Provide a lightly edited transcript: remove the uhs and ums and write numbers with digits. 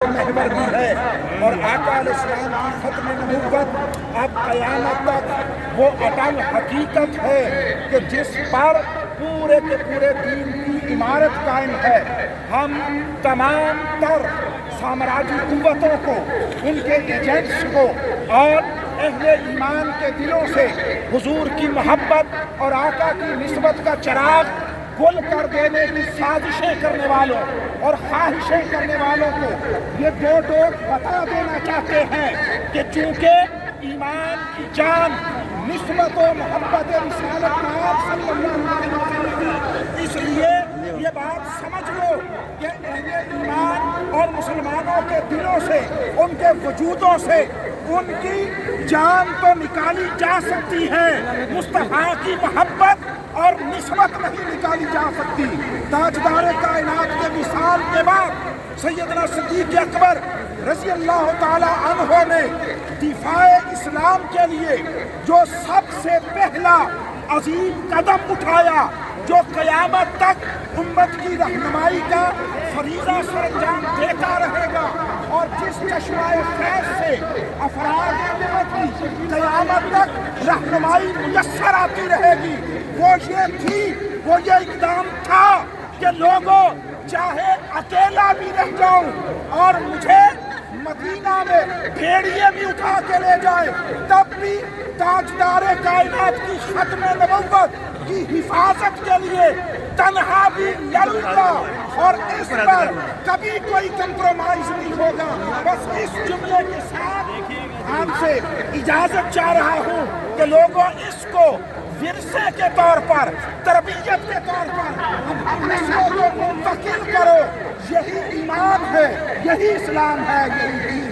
محور بھی ہے، اور آقا علیہ السلام کی ختم نبوت اب قیامت تک وہ اٹل حقیقت ہے کہ جس پر پورے کے پورے دین کی عمارت قائم ہے۔ ہم تمام تر سامراجی قوتوں کو، ان کے ایجنٹس کو اور اہل ایمان کے دلوں سے حضور کی محبت اور آقا کی نسبت کا چراغ گل کر دینے کی سازشیں کرنے والوں اور خواہشیں کرنے والوں کو یہ دو ٹوک بتا دینا چاہتے ہیں کہ چونکہ ایمان کی جان نسبت و محبت رسالت صلی اللہ علیہ وسلم، اس لیے یہ بات سمجھ لو کہ اہل ایمان اور مسلمانوں کے دلوں سے، ان کے وجودوں سے ان کی جان تو نکالی جا سکتی ہے، مصطفیٰ کی محبت اور نسبت نہیں نکالی جا سکتی۔ تاجدار کائنات کے وصال کے بعد سیدنا صدیق اکبر رضی اللہ تعالی عنہ نے دفاع اسلام کے لیے جو سب سے پہلا عظیم قدم اٹھایا، جو قیامت تک امت کی رہنمائی کا فریضہ سر انجام دیتا رہے گا، اور جس چشمہ فیض سے افراد امت کی قیامت تک رہنمائی میسر آتی رہے گی، وہ یہ اقدام تھا کہ لوگوں چاہے اکیلا بھی رہ جاؤں اور مجھے مدینہ میں بھیڑیے بھی اٹھا کے لے جائے، تب بھی تاجدار کائنات کی ختم نبوت کی حفاظت کے لیے تنہا بھی لڑوں گا، اور اس پر کبھی کوئی کمپرومائز نہیں ہوگا۔ بس اس جملے کے ساتھ آپ سے اجازت چاہ رہا ہوں کہ لوگوں اس کو ورثے کے طور پر، تربیت کے طور پر ہم نسلوں کو منتقل کرو۔ یہی ایمان ہے، یہی اسلام ہے، یہی دین